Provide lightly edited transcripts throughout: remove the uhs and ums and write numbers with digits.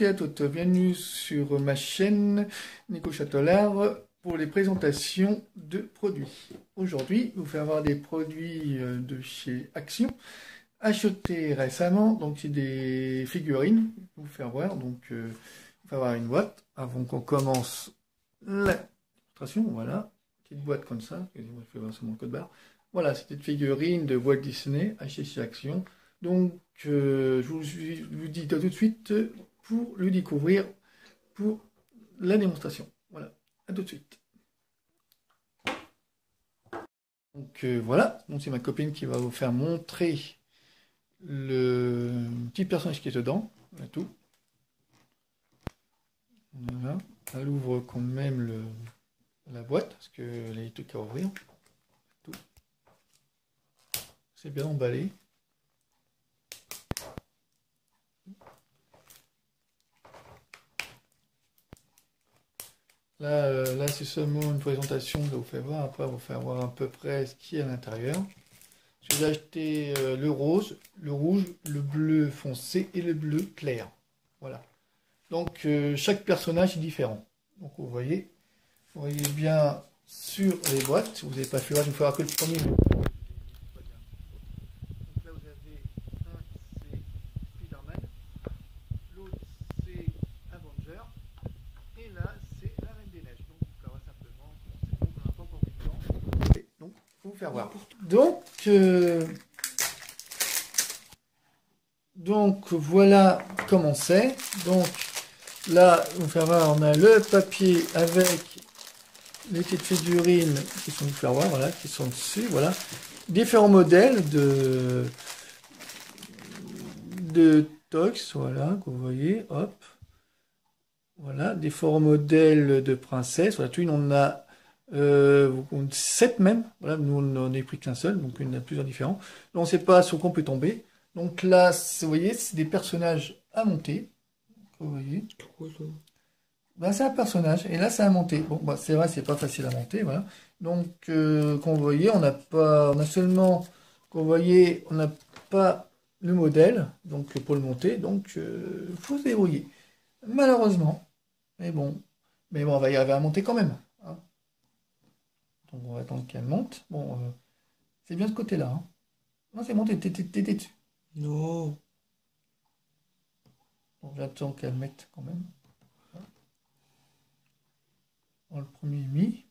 toutes et à toutes, bienvenue sur ma chaîne Nico Châtelard pour les présentations de produits. Aujourd'hui, je vous fais avoir des produits de chez Action, achetés récemment, donc c'est des figurines, je vais vous faire voir, donc vous faire voir une boîte, avant qu'on commence la démonstration, voilà, petite boîte comme ça, je vais voir sur mon code barre, voilà, c'était une figurine de Walt Disney, achetée chez Action. Donc, je vous dis tout de suite pour le découvrir pour la démonstration. Voilà, à tout de suite. Donc voilà, donc c'est ma copine qui va vous faire montrer le petit personnage qui est dedans. Voilà tout. Voilà, elle ouvre quand même la boîte parce qu'elle a des trucs à ouvrir. Tout. C'est bien emballé. Là c'est seulement une présentation que vous faire voir. Après, vous faire voir à peu près ce qu'il y a à l'intérieur. J'ai acheté le rose, le rouge, le bleu foncé et le bleu clair. Voilà. Donc, chaque personnage est différent. Donc, vous voyez bien sur les boîtes. Si vous n'avez pas fait voir, je vais vous faire que le premier. Donc là, vous avez un, c'est Spider-Man. L'autre, c'est Avenger. Et là, c'est la Reine des Neiges. Donc, là, simplement, c'est bon, on n'a pas encore vu dedans. Donc, il faut vous faire voir. Donc voilà comment c'est. Donc, là, on va faire voir, on a le papier avec les petites figurines qui sont, vous faire voir, voilà, qui sont dessus, voilà. Différents modèles de Tox, voilà, que vous voyez, hop. Voilà, différents modèles de princesses. Voilà, tout, on a 7 même. Voilà, nous on n'en a pris qu'un seul, donc il y en a plusieurs différents. Là, on ne sait pas sur quoi on peut tomber. Donc là, vous voyez, c'est des personnages à monter. Vous voyez. Ben, c'est un personnage, et là c'est à monter. Bon, bah, c'est vrai, c'est pas facile à monter, voilà. Donc, comme vous voyez, on a seulement, comme vous voyez, on n'a pas le modèle, donc pour le monter, donc faut se débrouiller. Malheureusement. Mais bon, on va y arriver à monter quand même. Hein. Donc on va attendre qu'elle monte. Bon, c'est bien ce côté-là. Hein. Non, c'est monté, t'es dessus. Non. Donc j'attends qu'elle mette quand même. Dans le premier mis.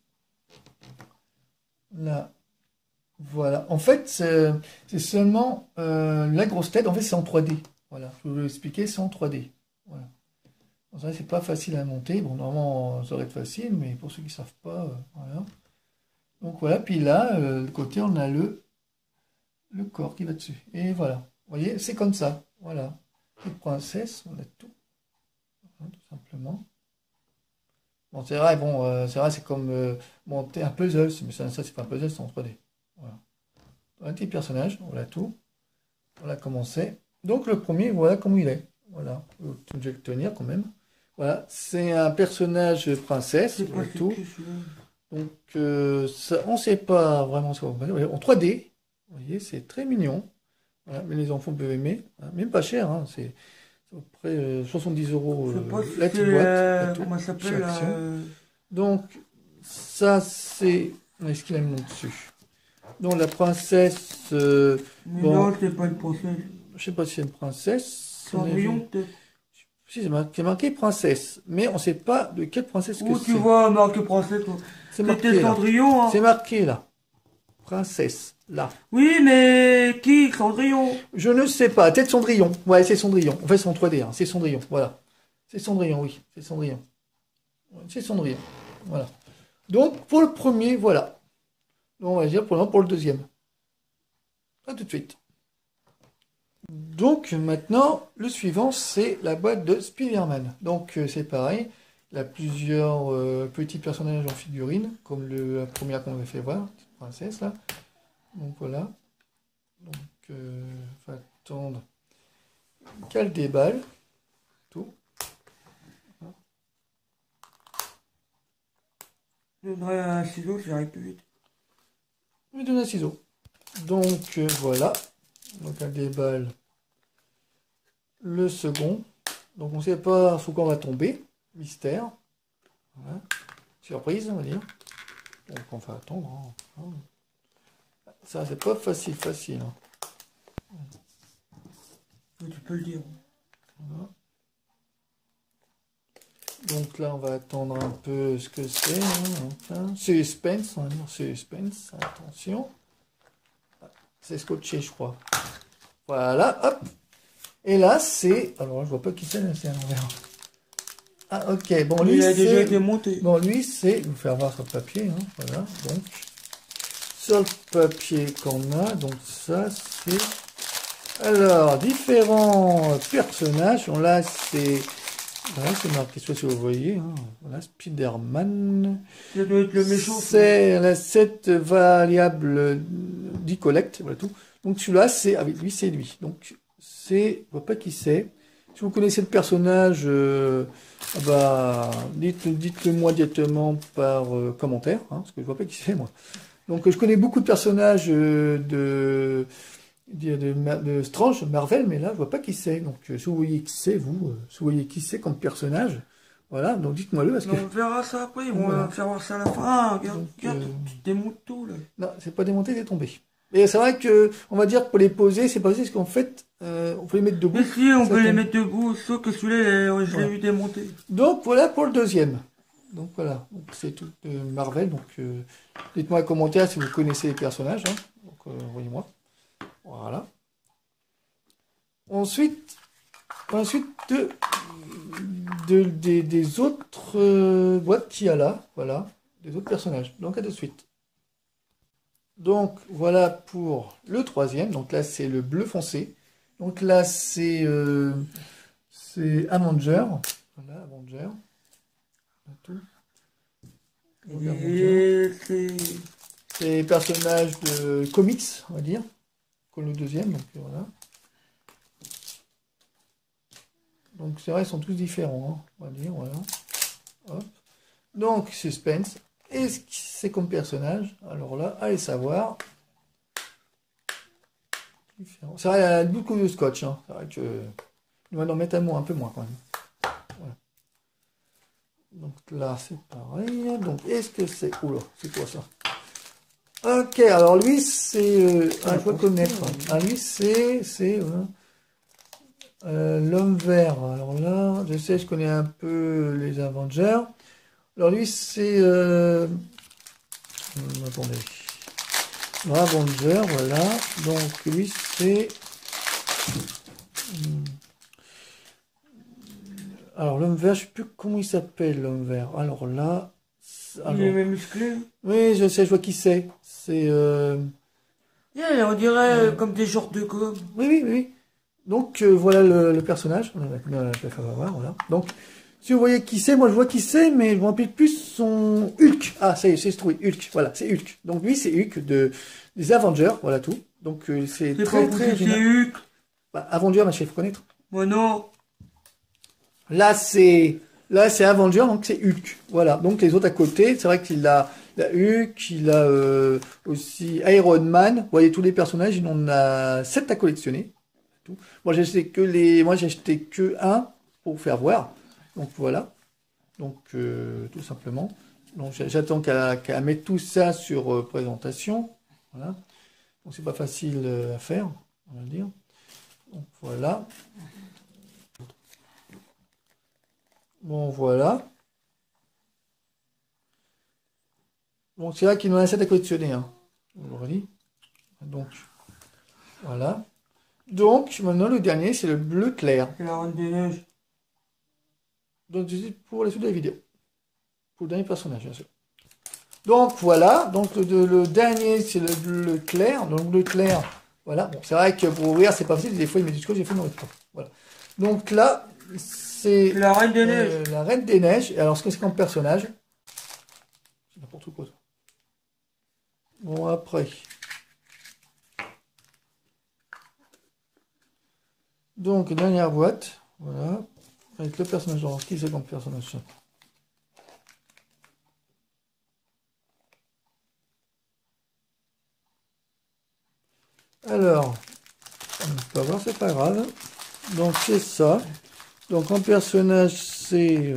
Là, voilà. En fait, c'est seulement la grosse tête. En fait, c'est en 3D. Voilà, je vais vous l'expliquer, c'est en 3D. Voilà. C'est pas facile à monter. Bon, normalement, ça aurait été facile, mais pour ceux qui ne savent pas, voilà. Donc voilà, puis là, de côté, on a le corps qui va dessus. Et voilà. Vous voyez, c'est comme ça. Voilà. Les princesses, on a tout. Voilà, tout simplement. Bon, c'est vrai, c'est comme monter un puzzle. Mais ça c'est pas un puzzle, c'est en 3D. Voilà. Un petit personnage, voilà tout. Voilà comment c'est. Donc le premier, voilà comment il est. Voilà. Je vais le tenir quand même. Voilà. C'est un personnage princesse, voilà tout. Donc, ça, on ne sait pas vraiment ce qu'on va faire. En 3D, vous voyez, c'est très mignon. Voilà, mais les enfants peuvent aimer. Hein, même pas cher, hein, c'est à peu près 70 € la petite boîte. Comment ça s'appelle Donc, ça, c'est. Est-ce qu'il a mis dessus? Donc, la princesse. Mais bon, non, c'est pas une princesse. Je sais pas si c'est une princesse. Cendrillon, peut-être. Si, c'est marqué princesse, mais on ne sait pas de quelle princesse Où que tu c'est. vois marqué princesse? C'est marqué Cendrillon, hein. C'est marqué là. Princesse, là. Oui, mais qui? Cendrillon? Je ne sais pas. Peut-être Cendrillon. Ouais, c'est Cendrillon. En fait, c'est en 3D. Hein. C'est Cendrillon. Voilà. C'est Cendrillon, oui. C'est Cendrillon. C'est Cendrillon. Voilà. Donc, pour le premier, voilà. Donc, on va dire pour le deuxième. A tout de suite. Donc, maintenant, le suivant, c'est la boîte de Spider-Man. Donc, c'est pareil. Il y a plusieurs petits personnages en figurine, comme la première qu'on avait fait voir, cette princesse, là. Donc, voilà. Donc, on va attendre qu'elle déballe. Tout. Je donnerai un ciseau, j'arrive plus vite. Je vais donner un ciseau. Donc, voilà. Donc, elle déballe le second. Donc on ne sait pas sur quoi on va tomber. Mystère. Voilà. Surprise, on va dire. Donc on va attendre. Hein. Ça, c'est pas facile, hein. Tu peux le dire. Voilà. Donc là, on va attendre un peu ce que c'est. Hein. Enfin, suspense, on va dire suspense. Attention. C'est scotché, je crois. Voilà, hop. Et là, c'est... Alors, je vois pas qui c'est à l'envers. Ah, ok. Bon, lui, il a déjà c'est... été monté. Bon, lui, c'est... Je vais vous faire voir sur le papier. Hein. Voilà, donc... Sur le papier qu'on a, donc ça, c'est... Alors, différents personnages. Bon, là, c'est... Voilà, c'est marqué, soit si vous voyez. Hein. Voilà, Spider-Man. Ça doit être le méchant. C'est la 7 variable d'e-collect, voilà tout. Donc celui-là, c'est avec lui, c'est lui. Donc c'est, je vois pas qui c'est. Si vous connaissez le personnage, dites-le moi directement par commentaire, hein, parce que je vois pas qui c'est moi. Donc je connais beaucoup de personnages de Strange, Marvel, mais là je vois pas qui c'est. Donc si vous voyez qui c'est, si vous voyez qui c'est comme personnage, voilà, donc dites-moi-le parce que... On verra ça après, on Voilà. va faire voir ça à la fin. Ah, regarde, Donc, regarde, tu démontes tout là. Non, c'est pas démonté, c'est tombé. Et c'est vrai que, on va dire, pour les poser, c'est pas parce qu'en fait, on peut les mettre debout. Mais si, on Ça peut les tombe. mettre debout, sauf que celui-là, je l'ai Voilà. vu démonter. Donc voilà pour le deuxième. Donc voilà, donc c'est tout Marvel. Donc dites-moi en commentaire si vous connaissez les personnages. Hein. Donc envoyez-moi. Voilà. Ensuite des autres boîtes qu'il y a là. Voilà, des autres personnages. Donc à de suite. Donc voilà pour le troisième. Donc là c'est le bleu foncé. Donc là c'est Avenger. Voilà, Avenger. Tout. Donc, Avenger. Et c'est... C'est les personnages de comics, on va dire. Comme le deuxième. Donc voilà. Donc c'est vrai, ils sont tous différents, hein, on va dire. Voilà. Hop. Donc suspense. Et ce que c'est comme personnage, alors là, allez savoir. C'est vrai, il y a beaucoup de scotch. Hein. C'est vrai que nous allons en mettre un peu moins quand même. Voilà. Donc là, c'est pareil. Donc est-ce que c'est... Oula, c'est quoi ça? Ok, alors lui, c'est... je dois connaître. Ah, lui, c'est l'homme vert. Alors là, je sais, je connais un peu les Avengers. Alors lui, c'est... attendez. Avenger, voilà. Donc lui, c'est... Alors l'homme vert, je sais plus comment il s'appelle, l'homme vert. Alors là... Il est même musclé. Oui, je sais, je vois qui c'est. C'est... Yeah, on dirait comme des genres de gomme. Oui. Donc voilà le personnage. On va voir, voilà. Donc, si vous voyez qui c'est, moi je vois qui c'est, mais je me rappelle plus son Hulk. Ah, ça y est, c'est trouvé. Hulk, voilà, c'est Hulk. Donc lui, c'est Hulk des Avengers, voilà tout. Donc c'est C'est très pas très c'est génial. Hulk. Bah, Avenger, ma chef, connaître. Moi non. Là, c'est Avenger, donc c'est Hulk. Voilà. Donc les autres à côté, c'est vrai qu'il a Hulk, il a aussi Iron Man. Vous voyez tous les personnages, il en a 7 à collectionner. Tout. Moi, j'ai acheté que un pour faire voir. Donc voilà. Donc tout simplement. Donc j'attends qu'elle mette tout ça sur présentation. Voilà. Donc c'est pas facile à faire, on va dire. Donc voilà. Bon, voilà. Bon, c'est vrai qu'il en a 7 à collectionner, hein. On le redit. Donc, voilà. Donc, maintenant, le dernier, c'est le bleu clair. C'est la Reine des Neiges. Donc, c'est pour la suite de la vidéo. Pour le dernier personnage, bien sûr. Donc, voilà. Donc, le dernier, c'est le bleu clair. Donc, le bleu clair, voilà. Bon, c'est vrai que pour ouvrir, c'est pas facile. Des fois, il met du scotch, des fois, il n'en met pas. Voilà. Donc, là, c'est La Reine des Neiges. la Reine des Neiges. Et alors, ce que c'est comme personnage? C'est n'importe quoi, ça. Bon, après. Donc, dernière boîte. Voilà. Avec le personnage. Alors, qui c'est comme personnage, ça? Alors, on ne peut pas voir, c'est pas grave. Donc, c'est ça. Donc en personnage, c'est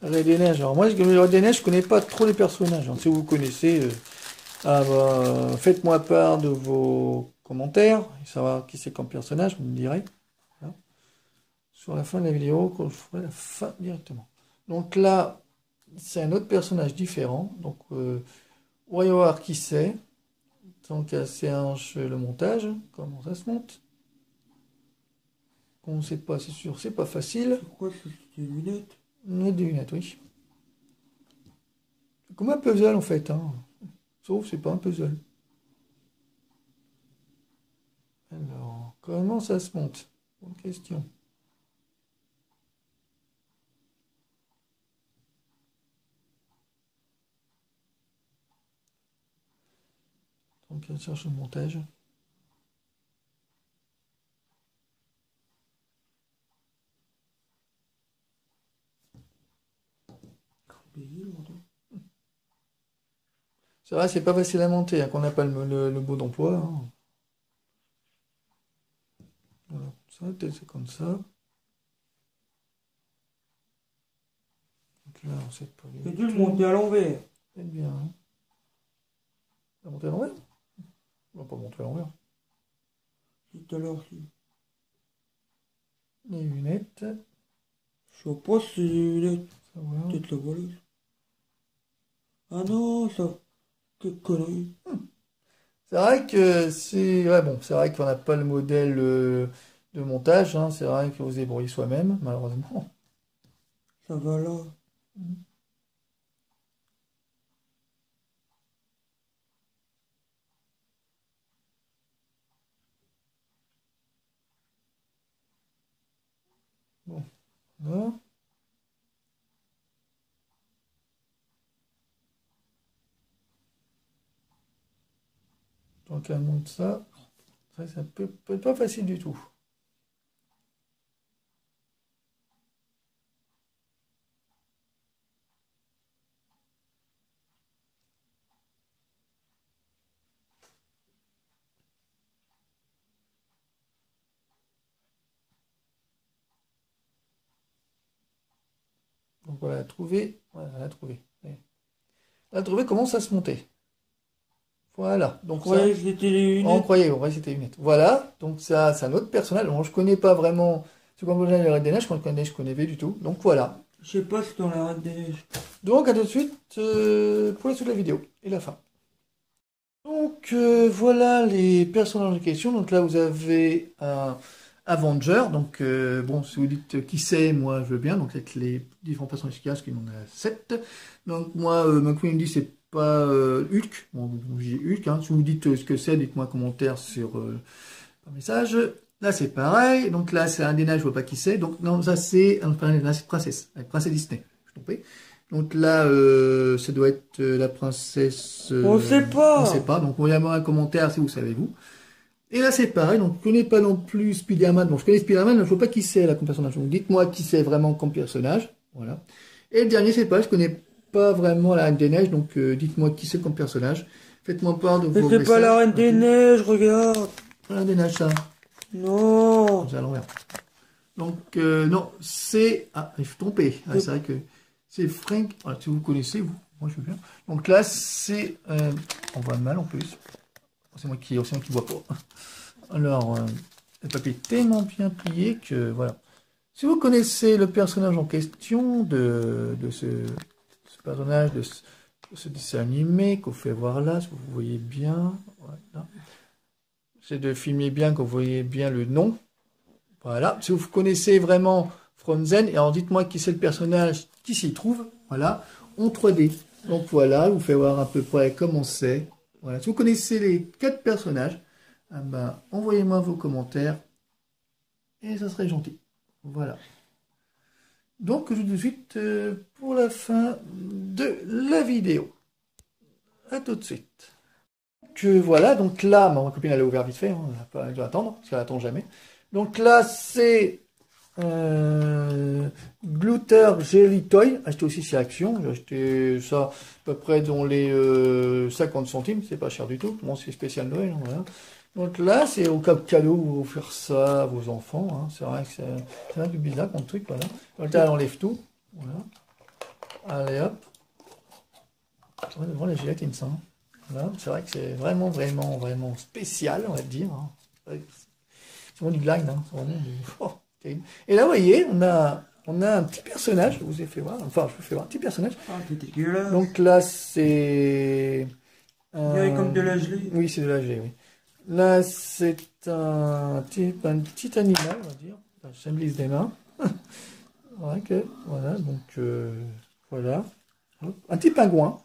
la Reine des Neiges. Alors moi, le Reine des Neiges, je connais pas trop les personnages. Donc, si vous connaissez, faites-moi part de vos commentaires, et savoir qui c'est comme personnage, vous me direz. Voilà. Sur la fin de la vidéo, quand je ferai la fin directement. Donc là, c'est un autre personnage différent. Donc, voyons voir qui c'est. Donc, c'est le montage. Comment ça se monte? On ne sait pas, c'est sûr, c'est pas facile. C'est quoi, c'est des lunettes? Des lunettes, oui. C'est comme un puzzle en fait, hein. Sauf c'est pas un puzzle. Alors, comment ça se monte? Bonne question. Donc, on cherche le montage. C'est vrai, c'est pas facile à monter, hein, qu'on n'a pas le mot d'emploi. Hein. Voilà, ça, c'est comme ça. Donc là, on sait pas. J'ai dû le monter à l'envers. C'est bien. Hein. On va monter à l'envers? On va pas monter à l'envers. Tout à l'heure, si. Les lunettes. Je sais pas si c'est des lunettes. Ça va. Peut-être la voleuse. Ah non, ça. Quelle connerie. C'est vrai que c'est. Ouais, bon, c'est vrai qu'on n'a pas le modèle de montage. Hein. C'est vrai qu'il faut se débrouiller soi-même, malheureusement. Ça va là. Bon, voilà. Donc, elle monte ça. Ça peut être pas facile du tout. Donc voilà, trouver. Voilà, elle a trouvé. Elle a trouvé comment ça se montait. Voilà. Donc ça. Ouais, c'était les On lunettes. croyait, ouais, c'était une lunettes. Voilà. Donc ça, c'est un autre personnage. Bon, je connais pas vraiment. C'est comme le Reine des Neiges, je connais pas du tout. Donc voilà. Je sais pas si c'est dans la Reine des Neiges. Donc à tout de suite pour la suite de la vidéo et la fin. Donc voilà les personnages en question. Donc là vous avez un Avenger. Donc bon, si vous dites qui c'est, moi je veux bien. Donc avec les différents personnages qui il y en a 7. Donc moi, ma queen me dit c'est pas Hulk. Bon, j'ai Hulk. Hein. Si vous dites ce que c'est, dites-moi un commentaire sur un message. Là c'est pareil. Donc là c'est un des neiges, je vois pas qui c'est. Donc non, ça c'est princesse, avec princesse Disney. Je suis trompé. Donc là, ça doit être la princesse. On sait pas. On sait pas. Donc, envoyez-moi un commentaire si vous savez vous. Et là, c'est pareil. Donc, je connais pas non plus Spider-Man. Bon, je connais Spider-Man, mais je vois pas qui c'est là comme personnage. Donc, dites-moi qui c'est vraiment comme personnage. Voilà. Et le dernier, c'est pas. Je connais pas vraiment la Reine des Neiges. Donc, dites-moi qui c'est comme personnage. Faites-moi part de Mais vos c'est messages. pas la Reine des Neiges, regarde. La Reine des Neiges, ça. Non. C'est à l'envers. Donc, non, c'est. Ah, je suis trompé. Ah, c'est vrai que. C'est Frank, voilà, si vous connaissez, vous, moi je veux bien. Donc là, c'est, on voit mal en plus. C'est moi qui vois pas. Alors, le papier est tellement bien plié que, voilà. Si vous connaissez le personnage en question de ce personnage, de ce dessin animé qu'on fait voir là, si vous voyez bien, voilà. C'est de filmer bien, que vous voyez bien le nom. Voilà. Si vous connaissez vraiment Frozen, et alors dites-moi qui c'est le personnage qui s'y trouve, voilà, en 3D. Donc voilà, je vous fais voir à peu près comment c'est. Voilà, si vous connaissez les 4 personnages, eh ben, envoyez-moi vos commentaires, et ça serait gentil. Voilà. Donc, je vous dis tout de suite pour la fin de la vidéo. À tout de suite. Voilà, donc là, ma copine elle a ouvert vite fait, hein, elle doit attendre, parce qu'elle n'attend jamais. Donc là, c'est Glitter Jelly Toy, acheté aussi chez Action. J'ai acheté ça à peu près dans les 50 centimes, c'est pas cher du tout. Bon, c'est spécial Noël, hein, voilà. Donc là, c'est au cap cadeau, vous offrir ça à vos enfants. Hein. C'est vrai que c'est un peu bizarre comme truc, voilà. Donc là, on enlève tout. Voilà. Allez hop. On va devant la gélatine, ça. Hein. Voilà. C'est vrai que c'est vraiment, vraiment, vraiment spécial, on va dire. Hein. C'est vraiment du glide, hein. C'est vraiment du... Oh, terrible. Et là, vous voyez, on a un petit personnage, je vous ai fait voir, enfin, je vous fais voir un petit personnage. Ah, c'est dégueulasse. Donc là, c'est... On dirait comme de la gelée. Oui, c'est de la gelée, oui. Là, c'est un petit animal, on va dire. Je me glisse des mains. Ouais, okay. Voilà, donc voilà. Hop. Un petit pingouin.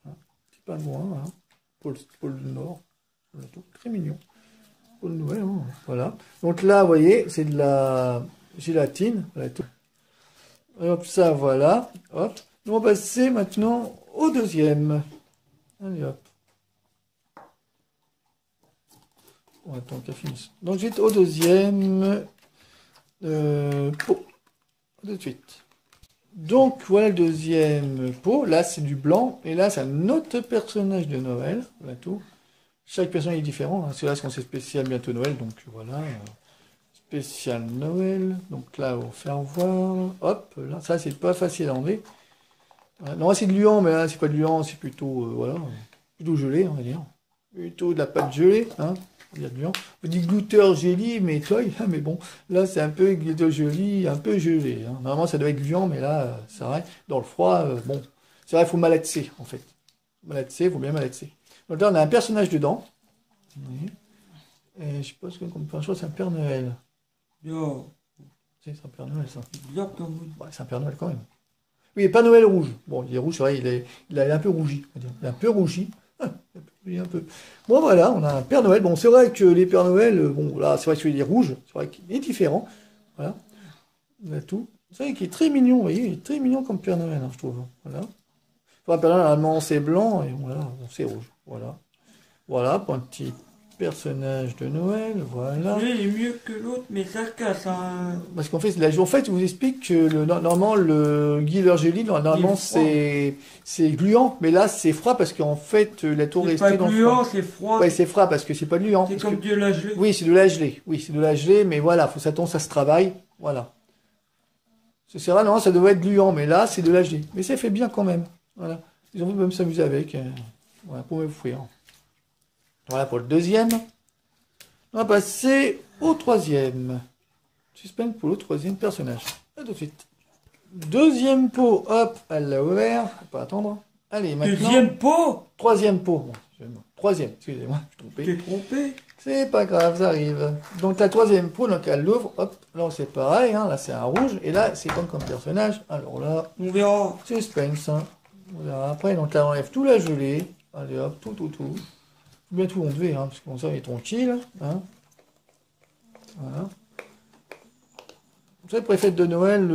Un petit pingouin, voilà. Pôle Nord. Voilà, tout. Très mignon. Pôle Noël, hein. Voilà. Donc là, vous voyez, c'est de la gélatine. Voilà, tout. Hop, ça, voilà. Hop. Nous, on va passer maintenant au deuxième. Allez, hop. On attend qu'elle finisse. Donc, j'étais au deuxième pot. De suite. Donc, voilà le deuxième pot. Là, c'est du blanc. Et là, c'est un autre personnage de Noël. Voilà tout. Chaque personnage est différent. Hein. C'est là, c'est spécial bientôt Noël. Donc, voilà. Spécial Noël. Donc là, on va faire voir. Hop. Là, ça, c'est pas facile à enlever. Voilà. Non, c'est de Luan, mais là, c'est pas de Luan. C'est plutôt, voilà. Plutôt gelé, on va dire. Plutôt de la pâte gelée. Hein. On dit glouteur jelly, mais toy, mais bon, là c'est un peu glouteur jelly, un peu gelé. Hein. Normalement ça doit être gluant, mais là, c'est vrai, dans le froid, bon, c'est vrai, il faut malaxer en fait. Malaxer, il faut bien malaxer. Donc là on a un personnage dedans. Oui. Et je sais pas ce qu'on peut faire, c'est un Père Noël. Yo. C'est un Père Noël ça. Bizarre comme... Ouais, c'est un Père Noël quand même. Oui, Père Noël rouge. Bon, il est rouge, c'est vrai, il est un peu rougi. Il est un peu rougi. Un peu. Bon voilà, on a un Père Noël. Bon, c'est vrai que les Pères Noël, bon là, c'est vrai que celui-là est rouge, c'est vrai qu'il est différent. Voilà, on a tout. C'est vrai qu'il est très mignon, vous voyez, il est très mignon comme Père Noël, hein, je trouve. Voilà. Enfin, Père Noël, normalement, c'est blanc et voilà, bon, c'est rouge. Voilà. Voilà, pour un petit personnage de Noël, voilà. Celui-là, il est mieux que l'autre, mais ça casse, hein. Parce qu'en fait, je vous explique que normalement, le Guider Jelly, normalement, c'est gluant, mais là, c'est froid parce qu'en fait, la tour est restée dans le froid. C'est pas gluant, c'est froid. Ouais, c'est froid parce que c'est pas gluant. C'est comme de la gelée. Oui, c'est de la gelée. Oui, c'est de la gelée, mais voilà, faut s'attendre, ça se travaille. Voilà. C'est vrai, non, ça devrait être gluant, mais là, c'est de la gelée. Mais ça fait bien quand même. Voilà. Ils ont pu même s'amuser avec. Voilà, pour me fouiller. Voilà pour le deuxième. On va passer au troisième. Suspense pour le troisième personnage. À tout de suite. Deuxième pot, hop, elle l'a ouvert. Faut pas attendre. Allez, maintenant. Deuxième pot. Troisième pot. Bon, troisième, excusez-moi, je suis trompé. T'es trompé. C'est pas grave, ça arrive. Donc la troisième pot, donc elle l'ouvre, hop, là c'est pareil, hein, là c'est un rouge, et là c'est comme personnage. Alors là, On verra. suspense. Hein. On verra après, donc là on enlève tout la gelée. Allez hop, tout. Bien tout enlever, hein, parce que comme ça il est tranquille. Hein. Voilà. Vous savez, pour les fêtes de Noël,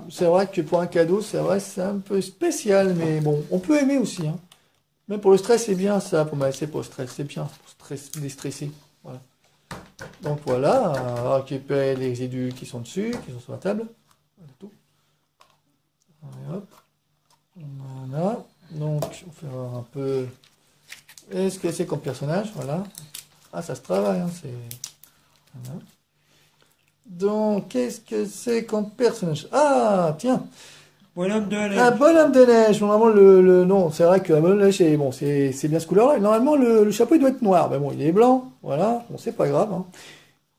c'est vrai que pour un cadeau, c'est vrai, c'est un peu spécial, mais bon, on peut aimer aussi. Hein. Même pour le stress, c'est bien ça, pour m'aider pour le stress, c'est bien, pour déstresser. Voilà. Donc voilà, on va récupérer les résidus qui sont dessus, qui sont sur la table. Voilà tout. Allez, hop. Voilà. Donc, on fait voir un peu. Est-ce que c'est comme personnage? Voilà. Ah, ça se travaille, hein, c'est. Voilà. Donc, qu'est-ce que c'est comme personnage? Ah, tiens! Bonhomme de neige. Un bonhomme de neige. Normalement, le non, c'est vrai que un bonhomme de neige, c'est bon, c'est bien ce couleur-là. Normalement, le chapeau, il doit être noir. Mais bon, il est blanc. Voilà. Bon, c'est pas grave. Hein.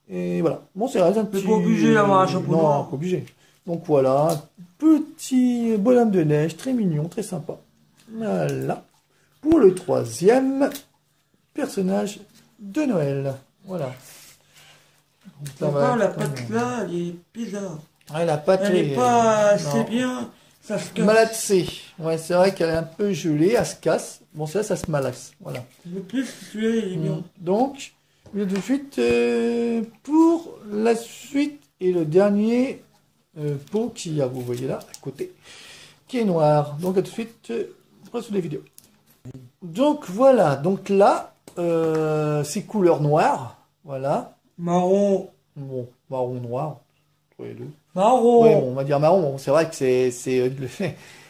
Et voilà. Bon, c'est vrai, un petit... pas obligé d'avoir un chapeau noir. Non, pas obligé. Donc voilà. Petit bonhomme de neige, très mignon, très sympa. Voilà. Pour le troisième personnage de Noël. Voilà. Donc, Là, la pâte là, elle est bizarre. Ouais, la pâte elle est pas assez bien, ça se casse. Malaxée. Ouais, c'est vrai qu'elle est un peu gelée, elle se casse. Bon, ça se malaxe. Voilà. Le plus, celui-là, il est bien. Donc, tout de suite, pour la suite et le dernier pot qui a, vous voyez là, à côté, qui est noir. Donc, à tout de suite, sur les vidéos. Donc, voilà. Donc là, c'est couleur noire. Voilà. Marron. Bon, marron noir. Entre les deux. Marron. Ouais, bon, on va dire marron. Bon, c'est vrai que c'est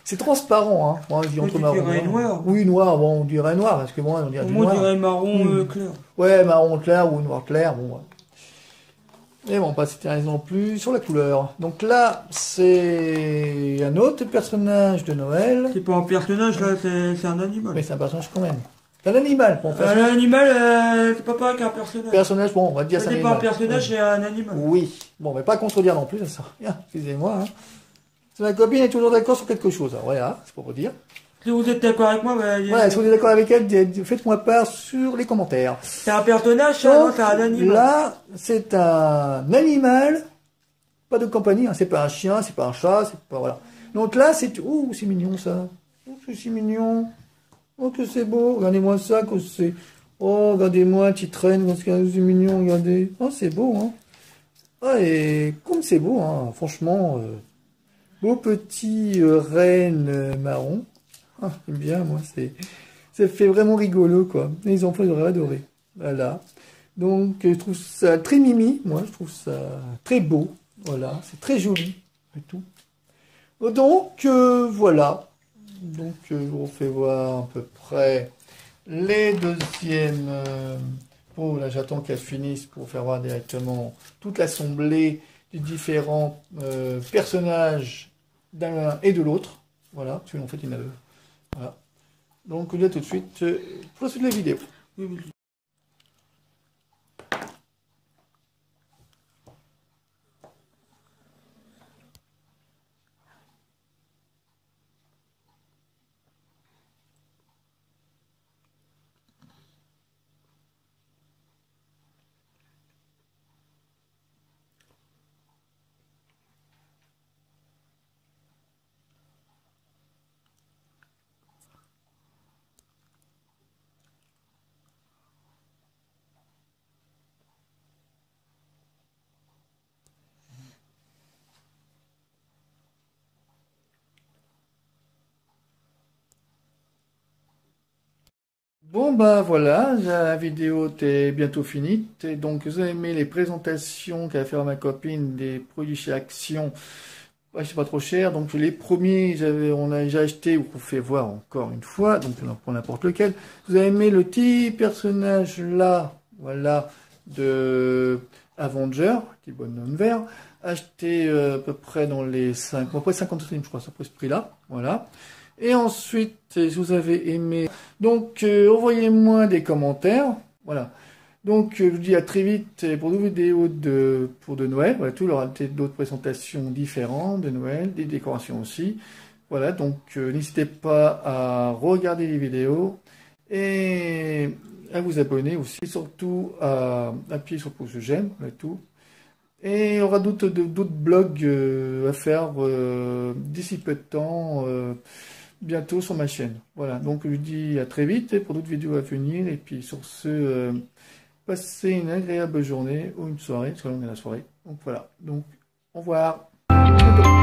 C'est transparent, hein. Moi, je dis Moi, entre tu marron. dirais noir. Oui, noir, bon, on dirait noir, parce que moi, on dirait du Moi, noir. je dirais marron Hmm. clair. Ouais, marron clair ou noir clair, bon, ouais. Et bon, pas s'éterniser non plus sur la couleur. Donc là, c'est un autre personnage de Noël. C'est pas un personnage, là, c'est un animal. Mais c'est un personnage quand même. C'est un animal, bon, Un animal, c'est pas pareil qu'un personnage. personnage, bon, on va dire Ça c'est un n'est pas un animal. personnage, c'est un animal. Oui. Bon, mais pas contredire non plus, ça sert à rien. Excusez-moi, hein. Si ma copine est toujours d'accord sur quelque chose, alors voilà, c'est pour vous dire. Si vous êtes d'accord avec moi, bah, Voilà, si vous êtes d'accord avec elle, faites-moi part sur les commentaires. c'est un personnage, ça, non, Donc, c'est un animal. là, c'est un animal, pas de compagnie, hein, c'est pas un chien, c'est pas un chat, c'est pas, voilà. Donc là, c'est, oh, c'est mignon, ça. Oh, c'est si mignon. Oh, que c'est beau. Regardez-moi ça, que c'est, oh, regardez-moi, tu traînes, parce que c'est mignon, regardez. Oh, c'est beau, hein. Ah, et comme c'est beau, hein, franchement, beau petit renne marron. Ah, j'aime bien, moi, ça fait vraiment rigolo, quoi. Les enfants, ils auraient adoré. Voilà. Donc, je trouve ça très mimi, moi, je trouve ça très beau. Voilà, c'est très joli, et tout. Donc, voilà. Donc, je vous fais voir à peu près les deuxièmes... bon, là, j'attends qu'elle finisse pour faire voir directement toute l'assemblée des différents personnages d'un et de l'autre. Voilà, parce qu'en fait, il y en a deux. Voilà. Donc, je vous dis à tout de suite pour la suite de la vidéo. Bon, bah voilà, la vidéo est bientôt finie. Et donc, vous avez aimé les présentations qu'a fait ma copine des produits chez Action. Ouais, c'est pas trop cher. Donc, les premiers, on a déjà acheté, ou qu'on fait voir encore une fois. Donc, on en prend n'importe lequel. Vous avez aimé le petit personnage là, voilà, de Avenger, petit bonhomme vert. Acheté à peu près dans les 5, à peu près 50 centimes, je crois, ça près ce prix-là. Voilà. Et ensuite, si vous avez aimé, donc envoyez-moi des commentaires. Voilà. Donc, je vous dis à très vite pour d'autres vidéos pour de Noël. Voilà, tout, il y aura peut-être d'autres présentations différentes de Noël, des décorations aussi. Voilà, donc n'hésitez pas à regarder les vidéos et à vous abonner aussi, surtout à appuyer sur le pouce j'aime, voilà tout. Et il y aura d'autres blogs à faire d'ici peu de temps, bientôt sur ma chaîne. Voilà, donc je vous dis à très vite pour d'autres vidéos à venir. Et puis sur ce, passez une agréable journée ou une soirée, parce que là on est la soirée. Donc voilà, donc au revoir. À bientôt.